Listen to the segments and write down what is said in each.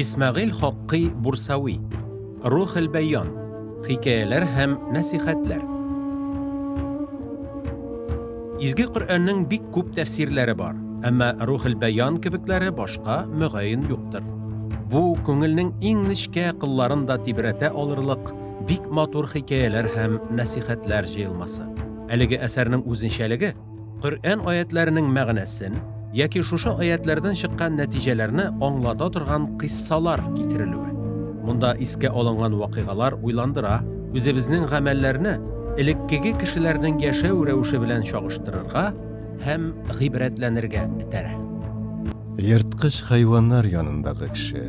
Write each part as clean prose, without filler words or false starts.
İsmail Hakkı Bursavi, Ruhul Beyan, Hikayeler hem Nasihatler. İzgi Kur'an'ın bik küp tefsirleri var, ama Ruhul Beyan kibikleri başka mügayin yoktur. Bu köngülnün en nişke kıllarında tibrete alırlık bik matur hikayeler hem nasihatler jayılması. Eligi eserinin uzunşeligi, Kur'an ayetlerinin mağnesin, yaki şuşu ayetlerden çıkan neticelerini anlata turgan kıssalar getirilüyor. Bunda iske alıngan vakıgalar uylandıra, özümüzün gamellerini ilikkigi kişilerden yaşaw rewişi bilen çağıştırırga hem gibretlenirge itere. Yırtqıç hayvanlar yanındagı kişi.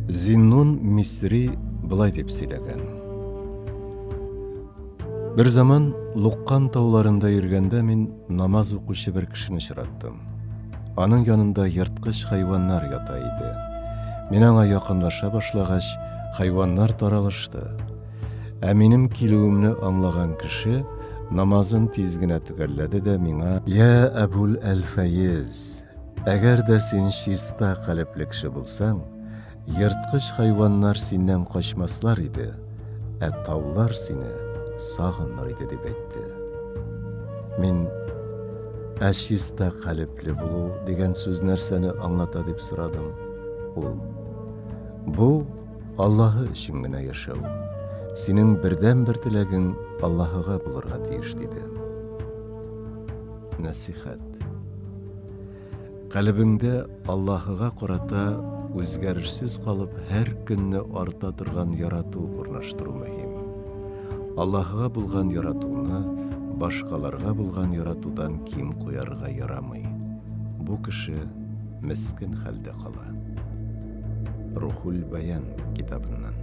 Zinnun Misri былай деп сөйлеген. Bir zaman Luqqan taularında yürgende min namaz okuşu bir kişini şırаттım. Anın yanında yırtqıç hayvanlar yataydı. Мен аңа якынлаша башлагач, hayvanlar таралышты. Ә минем килүемне аңлаган кеше намазын тиз генә төгәлләде дә миңа: "Я Әбул Әл-Фәйз, әгәр дә син чиста калепле кеше булсаң, yırtqыч hayvanlar синнән качмаслар иде, ә таулар сине сагыныр иде" дип әйтте. Мин чиста калепле булу дигән сүз нәрсәне аңлата дип сорадым. Bu Allah'ı için gine yaşav. Senin birden bir tilagin Allah'ıga bulurga tiyiş dedi. Nasihat. Kalbinde Allah'ıga qarata özgərişsiz kalıp her günni arta turgan yaratu urnaştırı mühim. Allah'ıga bulgan yaratuğuna başkalarga bulgan yaratudan kim koyarga yaramay. Bu kişi miskin halde kala. Ruhul Beyan kitabından.